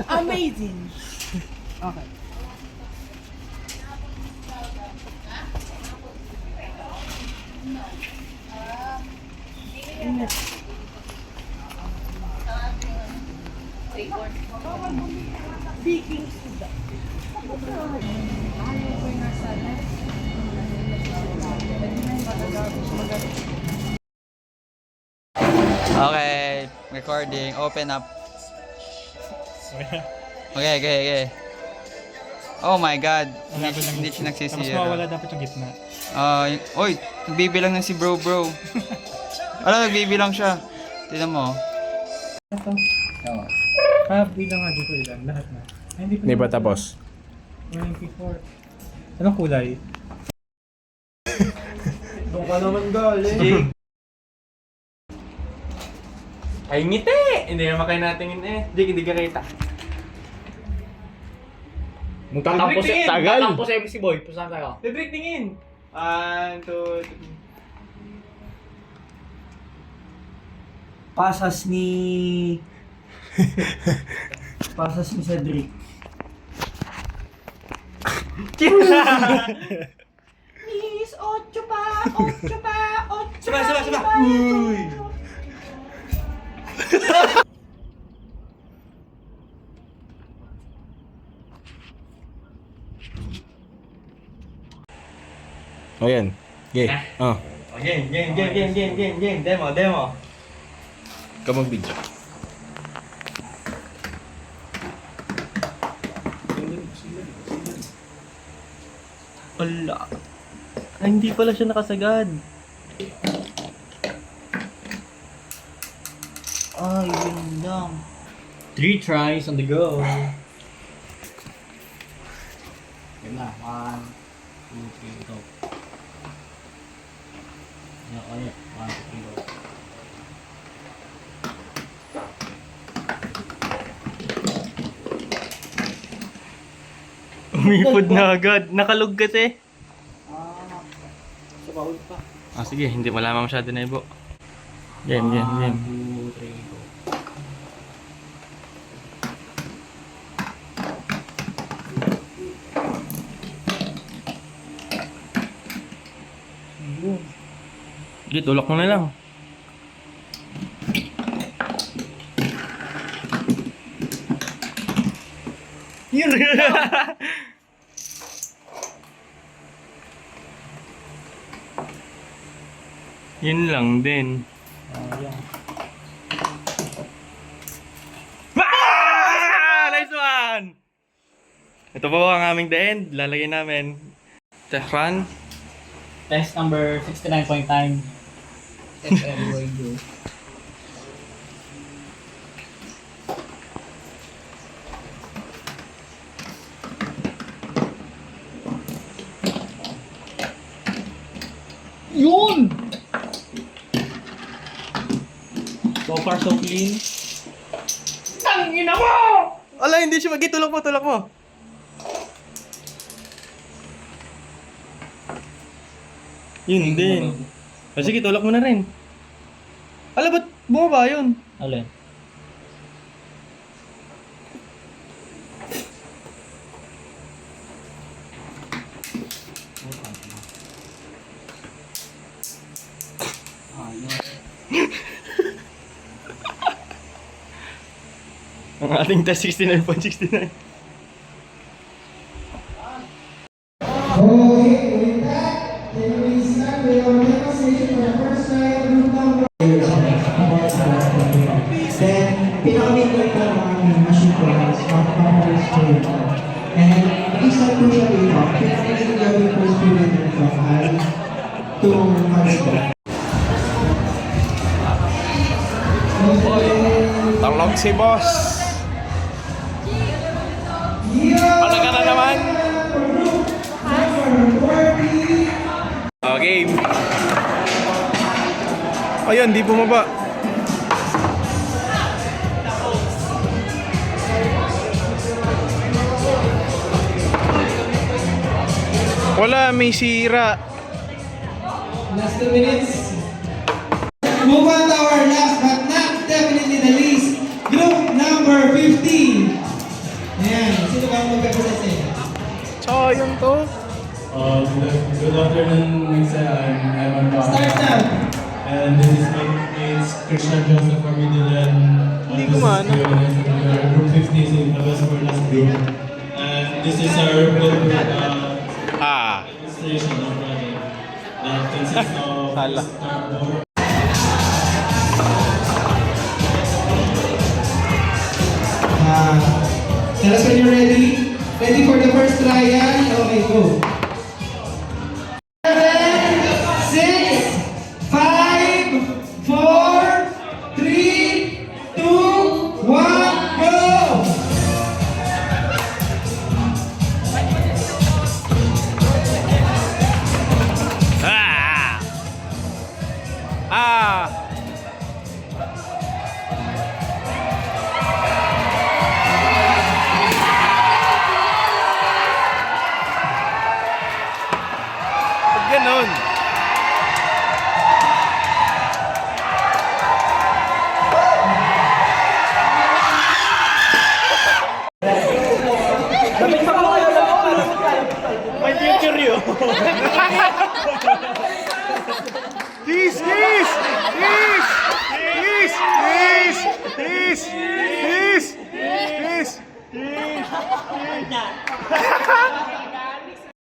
Amazing. Okay. Speaking to that. Okay, recording. Open up. Okay. Oh my God. Hindi siya Tapos nagsisira. mawala dapat yung gitna. Oy, nagbibilang na si bro. Nagbibilang siya. Tignan mo. Ito. Oo. Bilang nga dito ilan. Lahat na. Ay, Hindi pa tapos. 94. Anong kulay? Doon ka naman galing. Ay, ngiti! Hindi naman kayo natingin eh. Hindi ka kita. Magtatapos Tingin! tagal. Magtatapos si Boy. Pusahan tayo. Didrik tingin! 1, 2, 3. Pasas ni Cedric. Miss, 8 pa. Saba! Uy! O yan. Okay. Oh. Game. Demo. Ikaw mag-video. Wala. Ay, hindi pala siya nakasagad. Ay, yun lang. 3 tries on the go. Yan na. 1, 2, 3, go. Yan, ulit. 1, 2, 3, go. Umipod na agad. Nakalog kasi. Sa baul pa. Sige. Hindi wala masyado na ibo. Game. 1, 2, 3, go. Sige, tulak mo na lang. Yun! Yun lang din. Nice one! Ito po ang aming the end. Lalagay namin. Tehran. Test number 69.9. FL go. Yun! So far so clean. Tangina mo! Ala, hindi siya tulak mo. Yun din. Sige, tulak mo na rin. Ala, ba't bumaba yun? Alin? Ang ating test 69.69. Then, pinaka-midway ko ang aming machine ko is mapapapos ko ito. And, isang crucial ito, pinaka-midway gawin ko student ito ay itong husband. Talog si boss. Ano ka na naman? Game. Ayun, di bumaba. Wala, may sira. Last 2 minutes. Move on to our last but not definitely the least, group number 15. Sino ba ang magkakasa sa inyo? Sayang to. Good afternoon, Misa. I'm Evan Start Bach. na! And this is my mates, Krishna Joseph Armidilan. Hindi ko maano. Group 50 is in the West last group. And this is our illustration of project that consists of Hala. cardboard. Tell us when you're ready. Ready for the first trial? Okay, go. 7, 6, 5, 4, 3, 2, 1, go! Ah! Ah! Ba't ganon? May future yun. Kiss! Kiss! Kiss! Kiss! Kiss! Kiss! Kiss! Kiss!